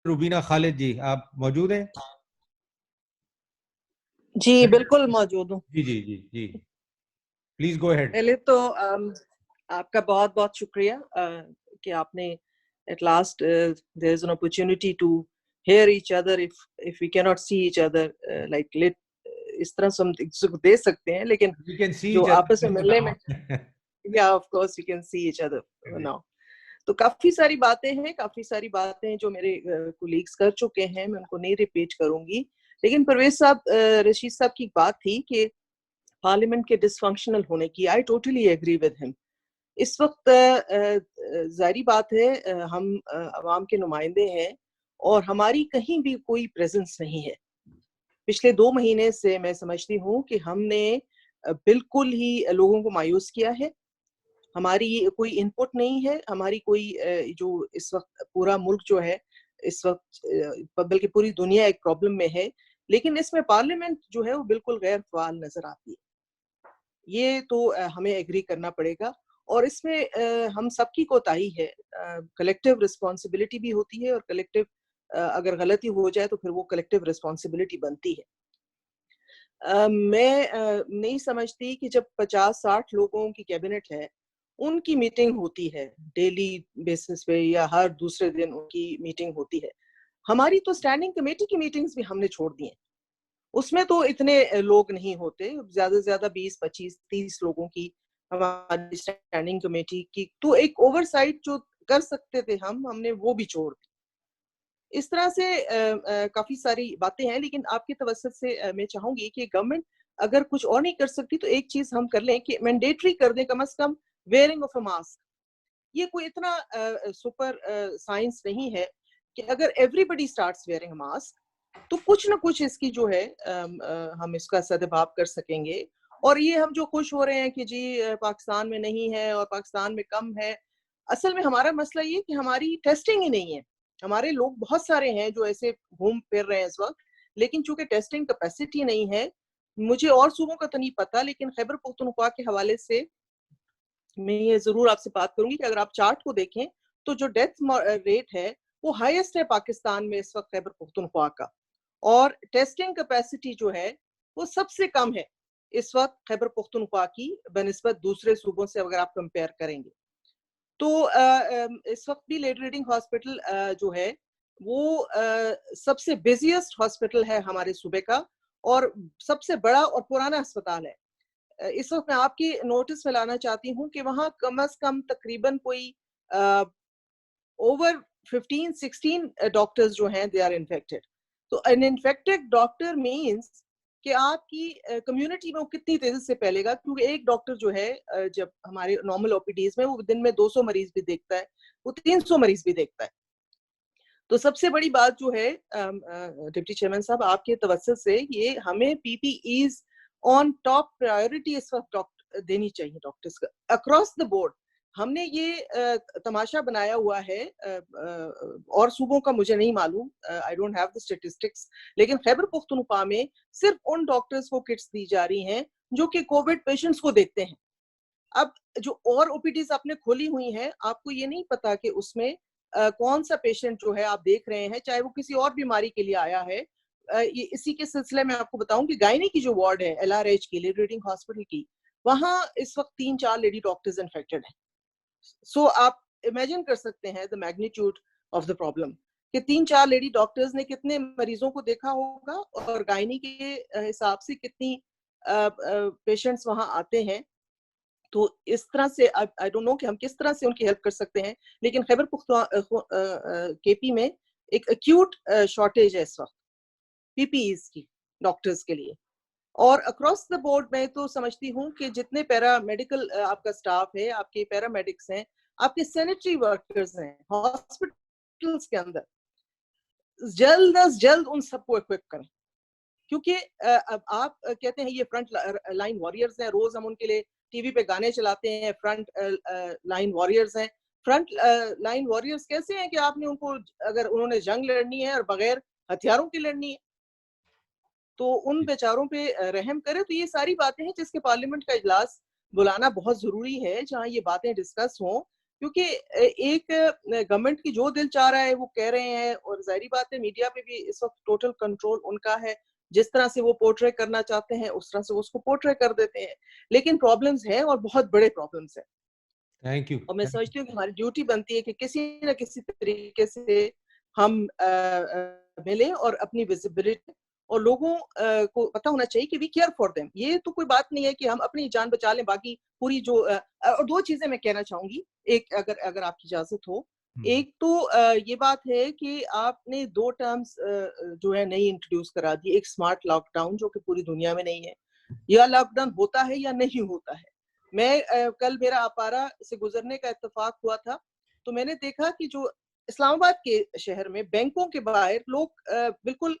रुबीना खालिद जी, आप मौजूद हैं? जी बिल्कुल मौजूद हूँ। जी जी जी जी, प्लीज गो अहेड। पहले तो आपका बहुत बहुत शुक्रिया कि आपने at last there is an opportunity to hear each other if we cannot see each other like इस तरह से हम सुख दे सकते हैं, लेकिन We can see जो each other आपस में मिलने में या of course you can see each other now. तो काफी सारी बातें हैं जो मेरे कोलीग्स कर चुके हैं, मैं उनको नहीं रिपीट करूंगी। लेकिन परवेज साहब, रशीद साहब की बात थी कि पार्लियामेंट के डिसफंक्शनल होने की, I totally agree with him. इस वक्त जाहिर बात है हम अवाम के नुमाइंदे हैं और हमारी कहीं भी कोई प्रेजेंस नहीं है। पिछले 2 महीने से मैं समझती हूँ कि हमने बिल्कुल ही लोगों को मायूस किया है। हमारी कोई इनपुट नहीं है, हमारी कोई जो इस वक्त पूरा मुल्क जो है इस वक्त बल्कि पूरी दुनिया एक प्रॉब्लम में है, लेकिन इसमें पार्लियामेंट जो है वो बिल्कुल गैर फ़ाल नजर आती है। ये तो हमें एग्री करना पड़ेगा और इसमें हम सबकी कोताही है। कलेक्टिव रिस्पॉन्सिबिलिटी भी होती है और कलेक्टिव अगर गलती हो जाए तो फिर वो कलेक्टिव रिस्पॉन्सिबिलिटी बनती है। मैं नहीं समझती कि जब 50-60 लोगों की कैबिनेट है, उनकी मीटिंग होती है डेली बेसिस पे या हर दूसरे दिन उनकी मीटिंग होती है। हमारी तो स्टैंडिंग कमेटी की मीटिंग्स भी हमने छोड़ दी हैं। उसमें तो इतने लोग नहीं होते, ज्यादा से ज्यादा 20, 25, 30 लोगों की हमारी स्टैंडिंग कमेटी की, तो एक ओवरसाइट जो कर सकते थे हमने वो भी छोड़ दी। इस तरह से काफी सारी बातें हैं, लेकिन आपके तवज्जुह से मैं चाहूंगी कि गवर्नमेंट अगर कुछ और नहीं कर सकती तो एक चीज हम कर लें कि मैंडेटरी कर दें कम से कम वेयरिंग ऑफ अ मास्क। ये कोई इतना सुपर साइंस नहीं है कि अगर everybody starts wearing a mask तो कुछ ना कुछ इसकी जो है हम इसका सद्भाव कर सकेंगे। और ये हम जो खुश हो रहे हैं कि जी पाकिस्तान में नहीं है और पाकिस्तान में कम है, असल में हमारा मसला ये कि हमारी टेस्टिंग ही नहीं है। हमारे लोग बहुत सारे हैं जो ऐसे घूम फिर रहे हैं इस वक्त, लेकिन चूंकि टेस्टिंग कैपेसिटी नहीं है, मुझे और सूबों का तो नहीं पता, लेकिन खैबर पख्तूनख्वा के हवाले से मैं ये जरूर आपसे बात करूंगी कि अगर आप चार्ट को देखें तो जो डेथ रेट है वो हाईएस्ट है पाकिस्तान में इस वक्त खैबर पख्तूनख्वा का, और टेस्टिंग कैपेसिटी जो है वो सबसे कम है इस वक्त खैबर पख्तूनख्वा की बनिस्बत दूसरे सूबों से अगर आप कंपेयर करेंगे। तो इस वक्त भी लेडी रीडिंग हॉस्पिटल जो है वो सबसे बिजिएस्ट हॉस्पिटल है हमारे सूबे का और सबसे बड़ा और पुराना अस्पताल है। इस वक्त मैं आपकी नोटिस में लाना चाहती हूँ कि वहाँ कम से कम तकरीबन कोई ओवर 15-16 डॉक्टर्स जो हैं दे आर इन्फेक्टेड। तो एन इन्फेक्टेड डॉक्टर मींस कि आपकी कम्युनिटी में वो कितनी तेजी से फैलेगा, क्योंकि एक डॉक्टर जो है जब हमारे नॉर्मल ओपीडीज में वो दिन में 200 मरीज भी देखता है, वो 300 मरीज भी देखता है। तो सबसे बड़ी बात जो है डिप्टी चेयरमैन साहब आपके तवज्जुह से, ये हमें पीपीईज ऑन टॉप प्रायोरिटी इस वक्त देनी चाहिए डॉक्टर्स का अक्रॉस द बोर्ड। हमने ये तमाशा बनाया हुआ है और सूबों का मुझे नहीं मालूम, I don't have the statistics, लेकिन खैबर पख्तूनख्वा में सिर्फ उन डॉक्टर्स को किट्स दी जा रही हैं जो कि कोविड पेशेंट्स को देखते हैं। अब जो और ओपीडीज आपने खोली हुई हैं, आपको ये नहीं पता कि उसमें कौन सा पेशेंट जो है आप देख रहे हैं, चाहे वो किसी और बीमारी के लिए आया है। ये इसी के सिलसिले में आपको बताऊं कि गायनी की जो वार्ड है एलआरएच की, लेडी रीडिंग हॉस्पिटल की, वहां इस वक्त 3-4 लेडी डॉक्टर्स इन्फेक्टेड हैं। सो आप इमेजिन कर सकते हैं the magnitude of the problem कि 3-4 लेडी डॉक्टर्स ने कितने मरीजों को देखा होगा और गायनी के हिसाब से कितनी पेशेंट्स वहां आते हैं। तो इस तरह से आई डोंट नो कि हम किस तरह से उनकी हेल्प कर सकते हैं, लेकिन खैबर पख्तूनख्वा केपी में एक एक्यूट शॉर्टेज है इस वक्त पीपीईज की डॉक्टर्स के लिए। और अक्रॉस द बोर्ड मैं तो समझती हूँ कि जितने पैरा मेडिकल आपका स्टाफ है, आपके पैरामेडिक्स हैं, आपके सैनिटरी वर्कर्स हैं हॉस्पिटल्स के अंदर, जल्द अज जल्द उन सबको इक्विप करें। क्योंकि अब आप कहते हैं ये फ्रंट लाइन वॉरियर्स हैं, रोज हम उनके लिए टीवी पे गाने चलाते हैं, फ्रंट लाइन वॉरियर्स हैं। फ्रंट लाइन वॉरियर्स कैसे हैं कि आपने उनको, अगर उन्होंने जंग लड़नी है और बगैर हथियारों की लड़नी है तो उन बेचारों पे रहम करे। तो ये सारी बातें हैं जिसके पार्लियामेंट का इजलास बुलाना बहुत जरूरी है, जहां ये बातें डिस्कस हों क्योंकि एक गवर्नमेंट की जो दिल चाह रहा है वो कह रहे हैं, और जाहिर बात है मीडिया पे भी इस वक्त टोटल कंट्रोल उनका है। जिस तरह से वो पोर्ट्रे करना चाहते हैं उस तरह से उसको पोर्ट्रे कर देते हैं। लेकिन प्रॉब्लम्स हैं और बहुत बड़े प्रॉब्लम्स हैं। Thank you. और मैं समझती हूँ कि हमारी ड्यूटी बनती है कि किसी न किसी तरीके से हम मिलें और अपनी विजिबिलिटी, और लोगों को पता होना चाहिए कि वी केयर फॉर देम। ये तो कोई बात नहीं है कि हम अपनी जान बचा लें, बाकी पूरी जो और दो चीजें मैं कहना चाहूंगी, एक अगर अगर आपकी इजाजत हो। एक तो ये बात है कि आपने दो टर्म्स जो है नई इंट्रोड्यूस करा दी, एक स्मार्ट लॉकडाउन जो कि पूरी दुनिया में नहीं है, या लॉकडाउन होता है या नहीं होता है। मैं कल मेरा अपारा से गुजरने का इत्तेफाक हुआ था, तो मैंने देखा कि जो इस्लामाबाद के शहर में बैंकों के बाहर लोग बिल्कुल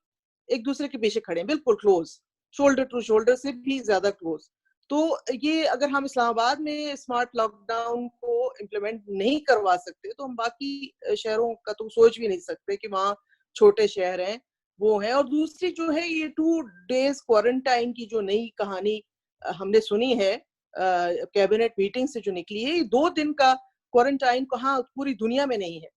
एक दूसरे के पीछे खड़े हैं, बिल्कुल क्लोज, शोल्डर टू शोल्डर से भी ज्यादा क्लोज। तो ये अगर हम इस्लामाबाद में स्मार्ट लॉकडाउन को इम्प्लीमेंट नहीं करवा सकते, तो हम बाकी शहरों का तो सोच भी नहीं सकते कि वहाँ छोटे शहर हैं वो है। और दूसरी जो है ये 2 days क्वारंटाइन की जो नई कहानी हमने सुनी है कैबिनेट मीटिंग से जो निकली है, ये 2 दिन का क्वारंटाइन कहाँ पूरी दुनिया में नहीं है।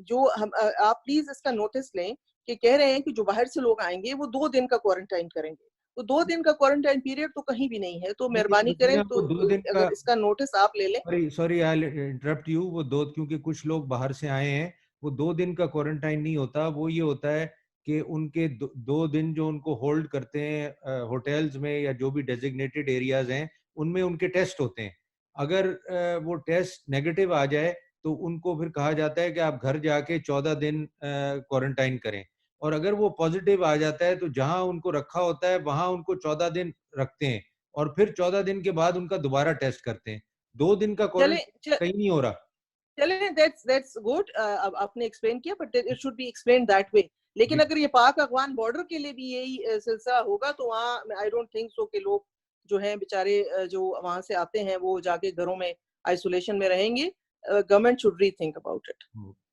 जो हम आप प्लीज इसका नोटिस लें कि कह रहे हैं कि जो बाहर से लोग आएंगे वो 2 दिन का क्वारंटाइन करेंगे। तो 2 दिन का क्वारंटाइन पीरियड तो कहीं भी नहीं है। तो नहीं मेहरबानी करें रुबीना, तो वो 2 दिन का, अगर इसका नोटिस आप ले लें। Sorry sorry I interrupt you, वो दो, क्योंकि कुछ लोग बाहर से आए हैं, वो 2 दिन का क्वारंटाइन नहीं होता। वो ये होता है कि उनके 2 दिन जो उनको होल्ड करते हैं होटल्स में या जो भी डेजिग्नेटेड एरियाज हैं उनमें उनके टेस्ट होते हैं। अगर वो टेस्ट नेगेटिव आ जाए तो उनको फिर कहा जाता है कि आप घर जाके 14 दिन क्वारंटाइन करें। और अगर वो पॉजिटिव आ जाता है तो जहां उनको रखा होता है वहां उनको 14 दिन रखते हैं, और फिर 14 दिन के बाद उनका दोबारा टेस्ट करते हैं। 2 दिन का चले क्वारंटाइन कहीं नहीं हो रहा। चले दैट्स गुड, अब आपने एक्सप्लेन किया, but it should be explain that way. लेकिन जी, अगर ये पाक अफगान बॉर्डर के लिए भी यही सिलसिला होगा तो वहाँ आई डोंट थिंक सो कि लोग जो हैं बेचारे जो वहां से आते हैं वो जाके घरों में आइसोलेशन में रहेंगे। Government should rethink about it.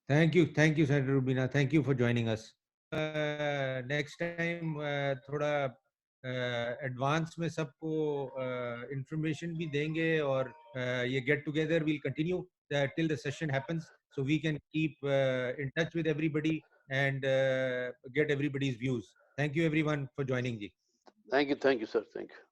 Thank you senator Rubina, thank you for joining us. Next time थोड़ा एडवांस में सबको इंफॉर्मेशन भी देंगे, और ये get together will continue till the session happens, so we can keep in touch with everybody and get everybody's views. Thank you everyone for joining ji. Thank you, sir. Thank you.